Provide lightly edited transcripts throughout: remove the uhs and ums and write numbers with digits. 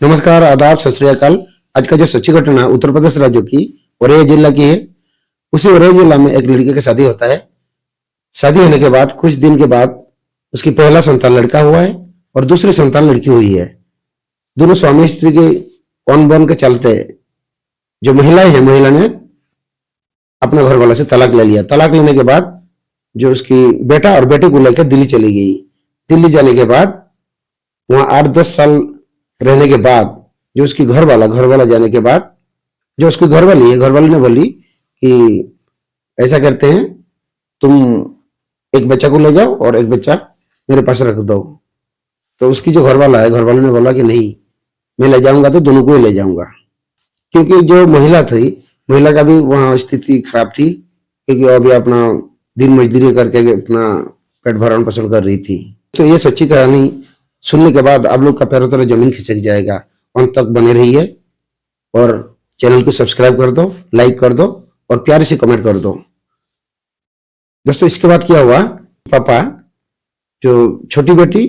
नमस्कार, आदाब, सत श्री अकाल। आज का जो सच्ची घटना उत्तर प्रदेश राज्य की औरैया जिला की है। उसी औरैया जिला में एक लड़के की शादी होता है। शादी होने के बाद कुछ दिन के बाद उसकी पहला संतान लड़का हुआ है और दूसरी संतान लड़की हुई है। दोनों स्वामी स्त्री के अनबन के चलते जो महिला ने अपने घर वाला से तलाक ले लिया। तलाक लेने के बाद जो उसकी बेटा और बेटी को लेकर दिल्ली चली गई। दिल्ली जाने के बाद वहां 8-10 साल रहने के बाद जो उसकी घर वाला जाने के बाद जो उसकी घर वाली ने बोली कि ऐसा करते हैं, तुम एक बच्चा को ले जाओ और एक बच्चा मेरे पास रख दो। तो उसकी जो घर वाले ने बोला कि नहीं, मैं ले जाऊंगा तो दोनों को ही ले जाऊंगा, क्योंकि जो महिला का भी वहां स्थिति खराब थी, क्योंकि वो अभी अपना दिन मजदूरी करके अपना पेट भरण पोषण कर रही थी। तो ये सच्ची कहानी सुनने के बाद आप लोग का पैरों तरह जमीन खिसक जाएगा। अंत तक बने रहिए और चैनल को सब्सक्राइब कर दो, लाइक कर दो और प्यारे से कमेंट कर दो। दोस्तों, इसके बाद क्या हुआ, पापा जो छोटी बेटी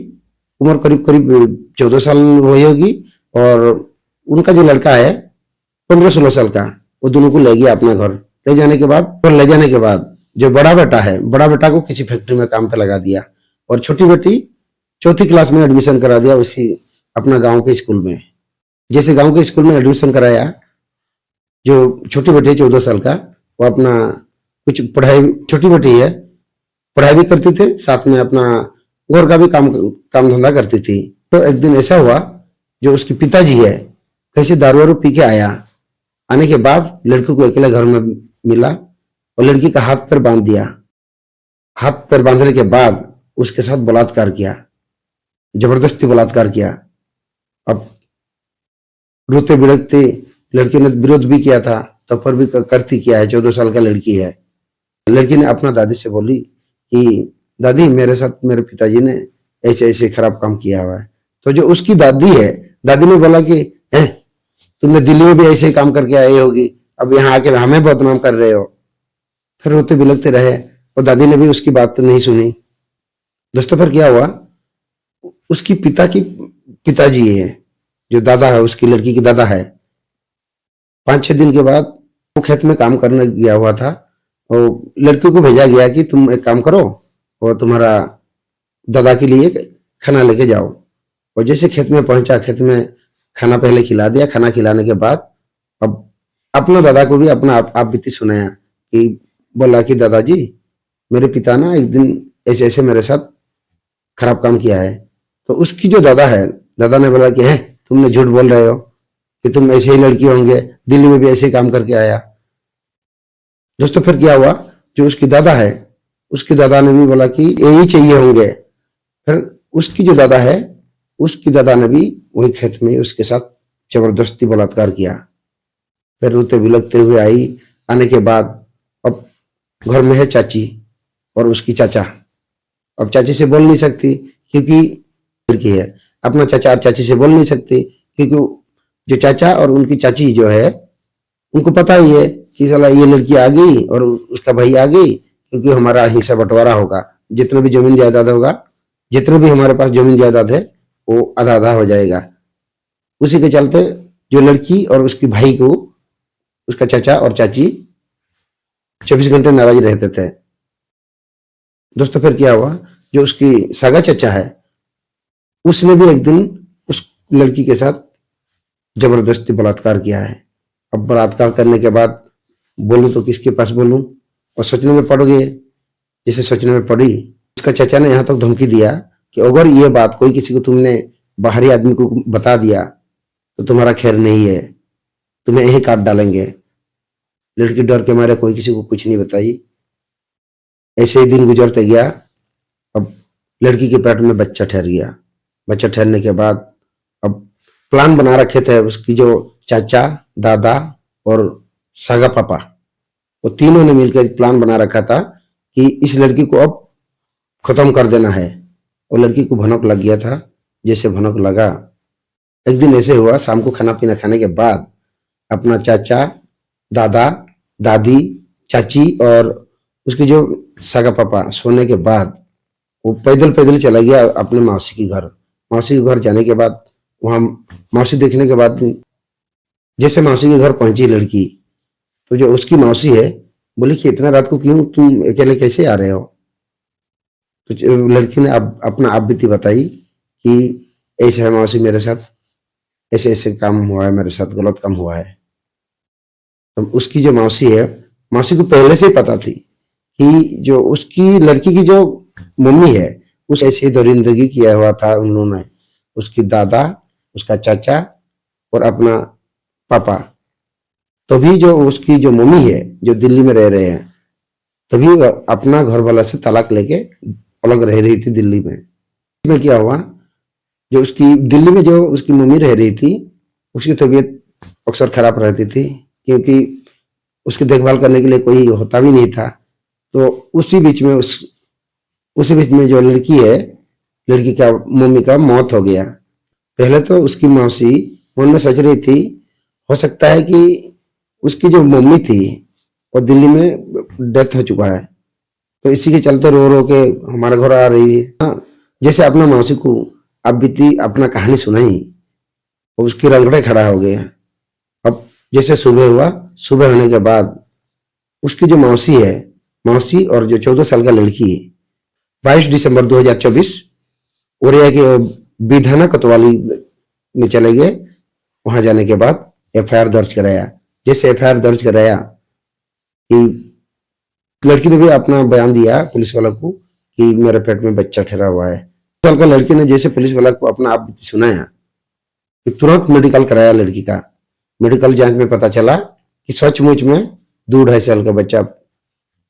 उम्र करीब करीब 14 साल हुई होगी और उनका जो लड़का है 15-16 साल का, वो दोनों को ले गया अपना घर। ले जाने के बाद जो बड़ा बेटा को किसी फैक्ट्री में काम पे लगा दिया और छोटी बेटी 4th क्लास में एडमिशन करा दिया उसी अपना गांव के स्कूल में। जैसे गांव के स्कूल में एडमिशन कराया, जो छोटी बेटी 14 साल का, वो अपना कुछ पढ़ाई, छोटी बेटी है, पढ़ाई भी करती थे, साथ में अपना घर का भी काम धंधा करती थी। तो एक दिन ऐसा हुआ, जो उसके पिताजी है कहीं से दारू वारू पी के आने के बाद लड़की को अकेला घर में मिला और लड़की का हाथ पैर बांध दिया। हाथ पैर बांधने के बाद उसके साथ बलात्कार किया, जबरदस्ती बलात्कार किया। अब रोते बिड़कते लड़की ने विरोध भी किया था, तब पर भी करती किया है। 14 साल का लड़की है। लड़की ने अपना दादी से बोली कि दादी, मेरे साथ मेरे पिताजी ने ऐसे ऐसे खराब काम किया हुआ है। तो जो उसकी दादी है, दादी ने बोला कि तुमने दिल्ली में भी ऐसे काम करके आई होगी, अब यहाँ आके हमें बदनाम कर रहे हो। फिर रोते बिलखते रहे और दादी ने भी उसकी बात नहीं सुनी। दोस्तों, फिर क्या हुआ, उसकी पिताजी है, जो दादा है, उसकी लड़की की दादा है, 5-6 दिन के बाद वो खेत में काम करने गया हुआ था और लड़की को भेजा गया कि तुम एक काम करो और तुम्हारा दादा के लिए खाना लेके जाओ। और जैसे खेत में पहुंचा, खेत में खाना पहले खिला दिया। खाना खिलाने के बाद अब अपना दादा को भी अपना आप बीती सुनाया कि बोला कि दादाजी, मेरे पिता ना एक दिन ऐसे ऐसे मेरे साथ खराब काम किया है। तो उसकी जो दादा है, दादा ने बोला कि तुमने झूठ बोल रहे हो कि तुम ऐसे ही लड़की होंगे, दिल्ली में भी ऐसे ही काम करके आया। दोस्तों, फिर क्या हुआ, जो उसकी दादा है, उसकी दादा ने भी बोला कि यही चाहिए होंगे। फिर उसकी जो दादा है, उसकी दादा ने भी वही खेत में उसके साथ जबरदस्ती बलात्कार किया। फिर रोते बिलखते हुए आने के बाद अब घर में है चाची और उसकी चाचा। अब चाची से बोल नहीं सकती क्योंकि लड़की है, अपना चाचा और चाची से बोल नहीं सकती, क्योंकि जो चाचा और उनकी चाची जो है, उनको पता ही है कि साला ये लड़की आ गई और उसका भाई आ गई, क्योंकि हमारा हिस्सा बंटवारा होगा, जितना भी जमीन जायदाद होगा, जितने भी हमारे पास जमीन जायदाद है, वो आधा आधा हो जाएगा। उसी के चलते जो लड़की और उसकी भाई को उसका चाचा और चाची 24 घंटे नाराज रहते थे। दोस्तों, फिर क्या हुआ, जो उसकी सगा चाचा है, उसने भी एक दिन उस लड़की के साथ जबरदस्ती बलात्कार किया है। अब बलात्कार करने के बाद बोलूं तो किसके पास बोलूं, और सोचने में पड़ गए। जैसे सोचने में पड़ी, उसका चाचा ने यहां तक धमकी दिया कि अगर ये बात कोई किसी को तुमने बाहरी आदमी को बता दिया तो तुम्हारा खैर नहीं है, तुम्हें यही काट डालेंगे। लड़की डर के मारे कोई किसी को कुछ नहीं बताई। ऐसे ही दिन गुजरते गया। अब लड़की के पेट में बच्चा ठहर गया। बच्चा ठहरने के बाद अब प्लान बना रखे थे उसकी जो चाचा, दादा और सगा पापा, वो तीनों ने मिलकर प्लान बना रखा था कि इस लड़की को अब खत्म कर देना है। वो लड़की को भनक लग गया था। जैसे भनक लगा, एक दिन ऐसे हुआ, शाम को खाना पीना खाने के बाद अपना चाचा, दादा, दादी, चाची और उसकी जो सगा पापा सोने के बाद वो पैदल पैदल चला गया अपने मौसी के घर। मौसी के घर जाने के बाद वहां मौसी देखने के बाद जैसे मौसी के घर पहुंची लड़की, तो जो उसकी मौसी है बोली कि इतना रात को क्यों तुम अकेले कैसे आ रहे हो? तो लड़की ने अपना आप बीती बताई कि ऐसे है मौसी, मेरे साथ ऐसे ऐसे काम हुआ है, मेरे साथ गलत काम हुआ है। तो उसकी जो मौसी है, मौसी को पहले से ही पता थी कि जो उसकी लड़की की जो मम्मी है उस ऐसे ही दरिंदगी किया हुआ था उन्होंने, उसकी दादा, उसका चाचा और अपना पापा। तभी जो उसकी जो मम्मी है जो दिल्ली में रह रहे हैं, तभी अपना घर वाला से तलाक लेके अलग रह रही थी दिल्ली में क्या हुआ, जो उसकी दिल्ली में जो उसकी मम्मी रह रही थी उसकी तबीयत अक्सर खराब रहती थी, क्योंकि उसकी देखभाल करने के लिए कोई होता भी नहीं था। तो उसी बीच में जो लड़की है, लड़की का मम्मी का मौत हो गया। पहले तो उसकी मौसी मन में सोच रही थी हो सकता है कि उसकी जो मम्मी थी वो दिल्ली में डेथ हो चुका है, तो इसी के चलते रो रो के हमारे घर आ रही है। हाँ, जैसे अपना मौसी को अब बीती अपना कहानी सुनाई, उसकी रंगड़े खड़ा हो गया। अब जैसे सुबह हुआ, सुबह होने के बाद उसकी जो मौसी है, मौसी और जो 14 साल का लड़की है, 22 दिसंबर 2024 ओरिया के विधाना कोतवाली में चले गए। वहां जाने के बाद एफआईआर दर्ज कराया। जैसे एफआईआर दर्ज कराया कि लड़की ने भी अपना बयान दिया पुलिस वाला को कि मेरे पेट में बच्चा ठहरा हुआ है। साल का लड़की ने जैसे पुलिस वाला को अपना आप सुनाया कि तुरंत मेडिकल कराया लड़की का। मेडिकल जांच में पता चला कि सचमुच में 2-2.5 साल का बच्चा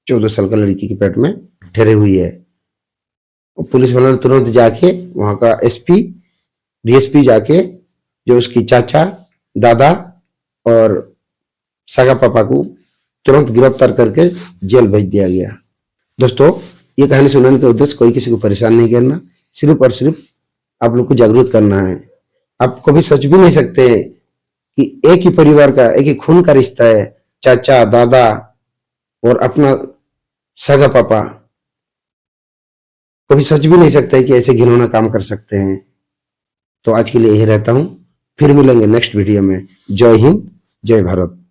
14 साल का लड़की के पेट में ठहरे हुई है। पुलिस वालों ने तुरंत जाके वहां का एसपी डीएसपी जाके जो उसकी चाचा, दादा और सगा पापा को तुरंत गिरफ्तार करके जेल भेज दिया गया। दोस्तों, ये कहानी सुनाने का उद्देश्य कोई किसी को परेशान नहीं करना, सिर्फ और सिर्फ आप लोग को जागरूक करना है। आप कभी सोच भी नहीं सकते कि एक ही परिवार का, एक ही खून का रिश्ता है, चाचा, दादा और अपना सगा पापा। कभी सोच भी नहीं सकते कि ऐसे घिनौना काम कर सकते हैं। तो आज के लिए यही रहता हूं, फिर मिलेंगे नेक्स्ट वीडियो में। जय हिंद, जय भारत।